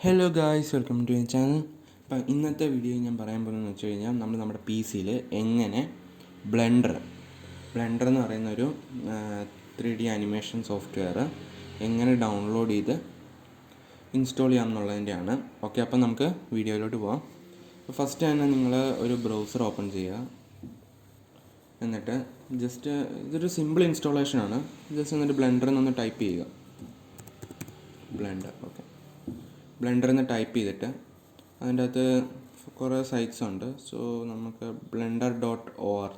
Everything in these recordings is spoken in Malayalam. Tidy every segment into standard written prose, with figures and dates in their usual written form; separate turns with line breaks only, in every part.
Hello guys, welcome to my channel. അപ്പം ഇന്നത്തെ വീഡിയോ ഞാൻ പറയാൻ പോകുന്നതെന്ന് വെച്ച് കഴിഞ്ഞാൽ നമ്മുടെ പി സിയിൽ എങ്ങനെ ബ്ലെൻഡർ എന്ന് പറയുന്നൊരു 3D ആനിമേഷൻ സോഫ്റ്റ്വെയർ എങ്ങനെ ഡൗൺലോഡ് ചെയ്ത് ഇൻസ്റ്റാൾ ചെയ്യാമെന്നുള്ളതിൻ്റെയാണ്. ഓക്കെ, അപ്പം നമുക്ക് വീഡിയോയിലോട്ട് പോകാം. അപ്പോൾ ഫസ്റ്റ് തന്നെ നിങ്ങൾ ഒരു ബ്രൗസർ ഓപ്പൺ ചെയ്യുക. എന്നിട്ട് ജസ്റ്റ് ഇതൊരു സിമ്പിൾ ഇൻസ്റ്റാളേഷനാണ്. ജസ്റ്റ് എന്നിട്ട് ബ്ലെൻഡർ എന്നൊന്ന് ടൈപ്പ് ചെയ്യുക. ബ്ലെൻഡർ എന്ന് ടൈപ്പ് ചെയ്തിട്ട് അതിൻ്റെ അകത്ത് കുറേ സൈറ്റ്സ് ഉണ്ട്. സോ നമുക്ക് blender.org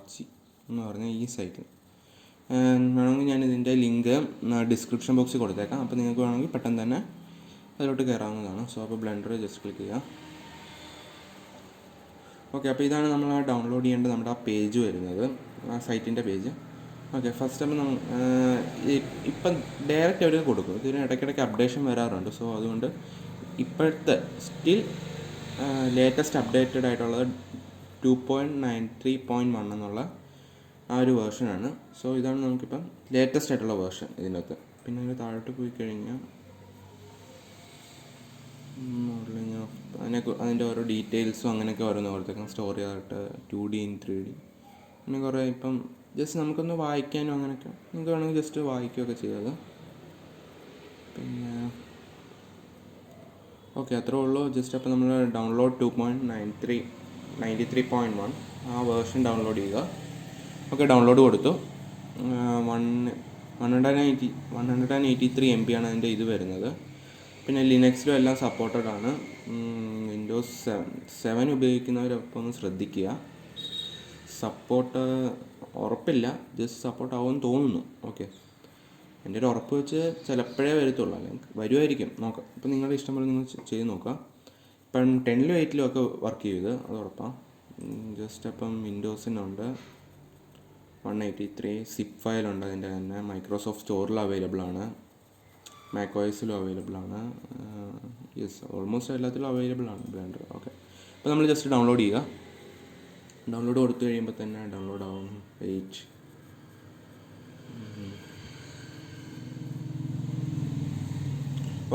എന്ന് പറഞ്ഞ ഈ സൈറ്റിൽ വേണമെങ്കിൽ ഞാൻ ഇതിൻ്റെ ലിങ്ക് ഡിസ്ക്രിപ്ഷൻ ബോക്സിൽ കൊടുത്തേക്കാം. അപ്പോൾ നിങ്ങൾക്ക് വേണമെങ്കിൽ പെട്ടെന്ന് തന്നെ അതിലോട്ട് കയറാവുന്നതാണ്. സോ അപ്പോൾ ബ്ലെൻഡർ ജസ്റ്റ് ക്ലിക്ക് ചെയ്യുക. ഓക്കെ, അപ്പോൾ ഇതാണ് നമ്മൾ ഡൗൺലോഡ് ചെയ്യേണ്ട നമ്മുടെ ആ പേജ് വരുന്നത്, ആ സൈറ്റിൻ്റെ പേജ്. ഓക്കെ, ഫസ്റ്റ് അപ്പോൾ ഇപ്പം ഡയറക്റ്റ് അവർ കൊടുക്കും. ഇതിന് ഇടയ്ക്കിടയ്ക്ക് അപ്ഡേഷൻ വരാറുണ്ട്. സോ അതുകൊണ്ട് ഇപ്പോഴത്തെ സ്റ്റിൽ ലേറ്റസ്റ്റ് അപ്ഡേറ്റഡ് ആയിട്ടുള്ളത് 2.93.1 എന്നുള്ള ആ ഒരു വേർഷനാണ്. സോ ഇതാണ് നമുക്കിപ്പം ലേറ്റസ്റ്റ് ആയിട്ടുള്ള വേർഷൻ ഇതിനകത്ത്. പിന്നെ അതിന് താഴോട്ട് പോയി കഴിഞ്ഞാൽ അതിൻ്റെ ഓരോ ഡീറ്റെയിൽസും അങ്ങനെയൊക്കെ ഓരോന്ന് ഓർത്തേക്കാം. സ്റ്റോറി ആയിട്ട് 2D in 3D അങ്ങനെ കുറേ. ഇപ്പം ജസ്റ്റ് നമുക്കൊന്ന് വായിക്കാനും അങ്ങനെയൊക്കെ നിങ്ങൾക്ക് വേണമെങ്കിൽ ജസ്റ്റ് വായിക്കുകയൊക്കെ ചെയ്യാതെ. പിന്നെ ഓക്കെ, അത്രേ ഉള്ളൂ. ജസ്റ്റ് അപ്പോൾ നമ്മൾ ഡൗൺലോഡ് 2.93.1 ആ വേർഷൻ ഡൗൺലോഡ് ചെയ്യുക. ഓക്കെ, ഡൗൺലോഡ് കൊടുത്തു. 183 MB ആണ് അതിൻ്റെ ഇത് വരുന്നത്. പിന്നെ ലിനക്സിലും എല്ലാം സപ്പോർട്ടഡ് ആണ്. വിൻഡോസ് 7 ഉപയോഗിക്കുന്നവരൊപ്പം ഒന്ന് ശ്രദ്ധിക്കുക. സപ്പോർട്ട് ഉറപ്പില്ല, ജസ്റ്റ് സപ്പോർട്ട് ആവുമെന്ന് തോന്നുന്നു. ഓക്കെ, എൻ്റെ ഒരു ഉറപ്പ് വെച്ച് ചിലപ്പോഴേ വരത്തുള്ളൂ, അല്ലെങ്കിൽ വരുമായിരിക്കും, നോക്കാം. ഇപ്പം നിങ്ങളുടെ ഇഷ്ടം പോലെ നിങ്ങൾ ചെയ്ത് നോക്കാം. ഇപ്പം 10ലും 8ലും ഒക്കെ വർക്ക് ചെയ്ത് അത് ഉറപ്പാണ്. ജസ്റ്റ് അപ്പം വിൻഡോസിനുണ്ട് 183 സിപ്പ് ഫയലുണ്ട് അതിൻ്റെ തന്നെ. മൈക്രോസോഫ്റ്റ് സ്റ്റോറിൽ അവൈലബിൾ ആണ്, മാക് OSലും അവൈലബിൾ ആണ്. യെസ്, ഓൾമോസ്റ്റ് എല്ലാത്തിലും അവൈലബിൾ ആണ് ബ്ലെൻഡർ. ഓക്കെ, അപ്പോൾ നമ്മൾ ജസ്റ്റ് ഡൗൺലോഡ് ചെയ്യുക. ഡൗൺലോഡ് കൊടുത്തു കഴിയുമ്പോൾ തന്നെ ഡൗൺലോഡ് ആവും പേജ്.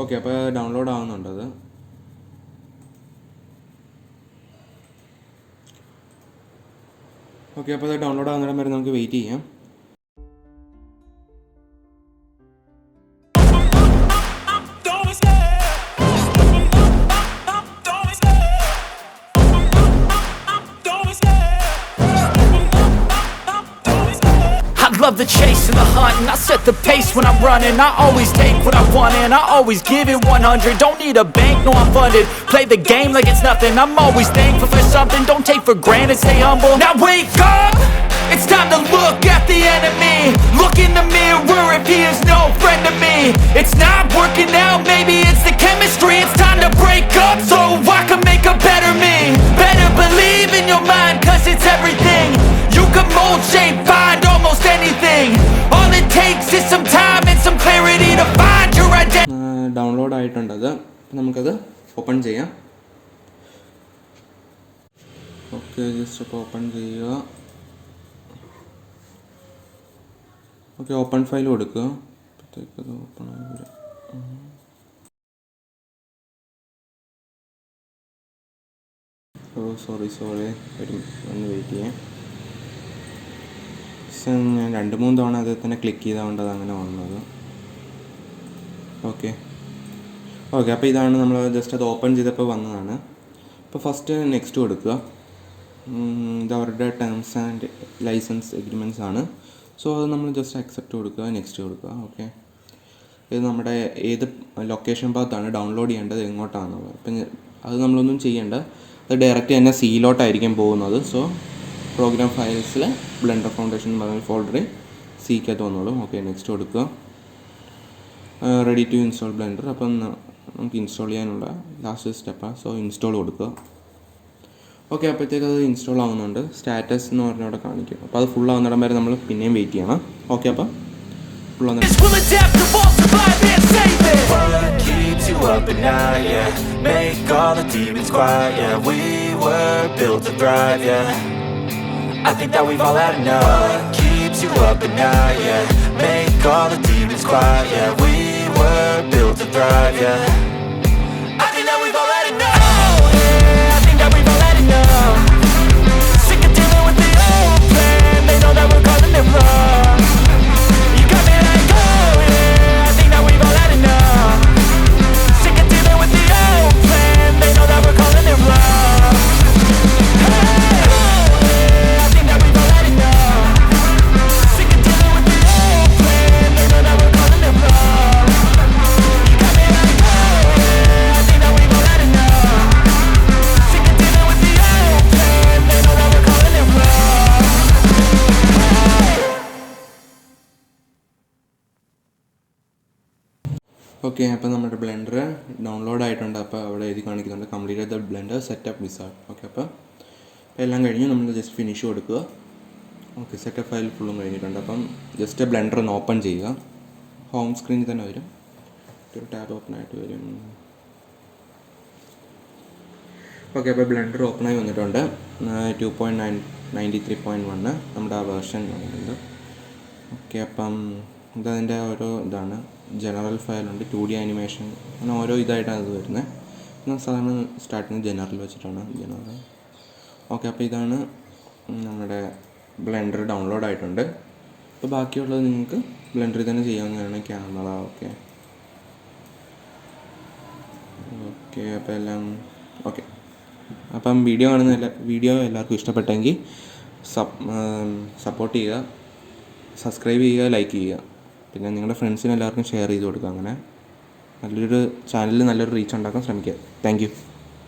ഓക്കെ, അപ്പോൾ ഡൗൺലോഡ് ആവുന്നുണ്ടത്. ഓക്കെ, അപ്പോൾ അത് ഡൗൺലോഡ് ആകുന്നിടം വരെ നമുക്ക് വെയിറ്റ് ചെയ്യാം.
Love the chase and the hunt, and I set the pace when I'm running. I always take what I want and I always give it 100. Don't need a bank, no I'm funded. Play the game like it's nothing. I'm always thankful for something. Don't take for granted, stay humble. Now wake up, it's time to look at the enemy. Look in the mirror if he is no friend to me. It's not working out, maybe it's the chemistry. It's time to break up so I can make a better me. Better believe in your mind, cause it's everything. You can mold, shape, find almost anything. All it takes is some time and some clarity to find your identity.
Download ആയിട്ടുണ്ടത്. നമുക്കത് ഓപ്പൺ ചെയ്യാം. ഓക്കെ, ജസ്റ്റ് അപ്പോൾ ഓപ്പൺ ചെയ്യുക. ഓക്കെ, ഓപ്പൺ ഫയൽ കൊടുക്കുക. അപ്പോഴത്തേക്ക് അത് ഓപ്പൺ ആവില്ല. സോറി ഒന്ന് വെയിറ്റ് ചെയ്യാം. ഞാൻ 2-3 തവണ അതിൽ തന്നെ ക്ലിക്ക് ചെയ്തുകൊണ്ട് അത് അങ്ങനെ വന്നത്. ഓക്കെ, അപ്പോൾ ഇതാണ് നമ്മൾ ജസ്റ്റ് അത് ഓപ്പൺ ചെയ്തപ്പോൾ വന്നതാണ്. അപ്പോൾ ഫസ്റ്റ് നെക്സ്റ്റ് കൊടുക്കുക. ഇത് അവരുടെ ടേംസ് ആൻഡ് ലൈസൻസ് എഗ്രിമെൻറ്റ്സ് ആണ്. സോ അത് നമ്മൾ ജസ്റ്റ് അക്സെപ്റ്റ് കൊടുക്കുക, നെക്സ്റ്റ് കൊടുക്കുക. ഓക്കെ, ഇത് നമ്മുടെ ഏത് ലൊക്കേഷൻ ഭാഗത്താണ് ഡൗൺലോഡ് ചെയ്യേണ്ടത്, എങ്ങോട്ടാണെന്നുള്ളത്. അപ്പം അത് നമ്മളൊന്നും ചെയ്യേണ്ട, അത് ഡയറക്റ്റ് തന്നെ സിയിലോട്ടായിരിക്കും പോകുന്നത്. സോ പ്രോഗ്രാം ഫയൽസിൽ ബ്ലെൻഡർ ഫൗണ്ടേഷൻ എന്ന് പറഞ്ഞ ഫോൾഡറിൽ സിക്കകത്ത് വന്നോളും. ഓക്കെ, നെക്സ്റ്റ് കൊടുക്കുക. Ready to install blender. അപ്പം നമുക്ക് ഇൻസ്റ്റാൾ ചെയ്യാനുള്ള ലാസ്റ്റ് സ്റ്റെപ്പാണ്. സോ ഇൻസ്റ്റാൾ കൊടുക്കുക. ഓക്കെ, അപ്പോഴത്തേക്ക് അത് ഇൻസ്റ്റാൾ ആവുന്നുണ്ട്. സ്റ്റാറ്റസ് എന്ന് പറഞ്ഞ അവിടെ കാണിക്കും. അപ്പോൾ അത് ഫുൾ ആവുന്നിടം വരെ നമ്മൾ പിന്നെയും വെയിറ്റ് ചെയ്യണം. ഓക്കെ, അപ്പോൾ ഫുൾ ആവുന്ന
I think that we've all had enough. What keeps you up at night, yeah? Make all the demons quiet, yeah. We were built to thrive, yeah. I think that we've
okay, അപ്പോൾ നമ്മുടെ ബ്ലെൻഡർ ഡൗൺലോഡ് ആയിട്ടുണ്ട്. അപ്പോൾ അവിടെ എഴുതി കാണിക്കുന്നുണ്ട് complete the blender setup wizard. Okay, അപ്പോൾ എല്ലാം കഴിഞ്ഞ് നമ്മൾ ജസ്റ്റ് ഫിനിഷ് കൊടുക്കുക. ഓക്കെ, സെറ്റപ്പ് ഫയൽ ഫുള്ളും കഴിഞ്ഞിട്ടുണ്ട്. അപ്പം ജസ്റ്റ് ബ്ലെൻഡർ ഒന്ന് ഓപ്പൺ ചെയ്യുക. ഹോം സ്ക്രീനിൽ തന്നെ വരും, ഒരു ടാബ് ഓപ്പൺ ആയിട്ട് വരും. ഓക്കെ, അപ്പോൾ ബ്ലെൻഡർ ഓപ്പണായി വന്നിട്ടുണ്ട്. 2.93.1 നമ്മുടെ ആ വേർഷൻ വന്നിട്ടുണ്ട്. ഓക്കെ, അപ്പം ഇതതിൻ്റെ ഓരോ ഇതാണ്. ജനറൽ ഫയലുണ്ട്, 2D ആനിമേഷൻ, അങ്ങനെ ഓരോ ഇതായിട്ടാണ് ഇത് വരുന്നത്. ഞാൻ സാധാരണ സ്റ്റാർട്ടിങ് ജനറൽ വെച്ചിട്ടാണ് ജനറൽ. ഓക്കെ, അപ്പോൾ ഇതാണ് നമ്മുടെ ബ്ലെൻഡർ ഡൗൺലോഡ് ആയിട്ടുണ്ട്. അപ്പോൾ ബാക്കിയുള്ളത് നിങ്ങൾക്ക് ബ്ലെൻഡറിൽ തന്നെ ചെയ്യാവുന്നതാണ്. ക്യാമറ ഓക്കെ അപ്പോൾ എല്ലാം ഓക്കെ. അപ്പം വീഡിയോ എല്ലാവർക്കും ഇഷ്ടപ്പെട്ടെങ്കിൽ സപ്പോർട്ട് ചെയ്യുക, സബ്സ്ക്രൈബ് ചെയ്യുക, ലൈക്ക് ചെയ്യുക. പിന്നെ നിങ്ങളുടെ ഫ്രണ്ട്സിന് എല്ലാവർക്കും ഷെയർ ചെയ്ത് കൊടുക്കുക. അങ്ങനെ നല്ലൊരു ചാനലിൽ നല്ലൊരു റീച്ച് ഉണ്ടാക്കാൻ ശ്രമിക്കുക. Thank you.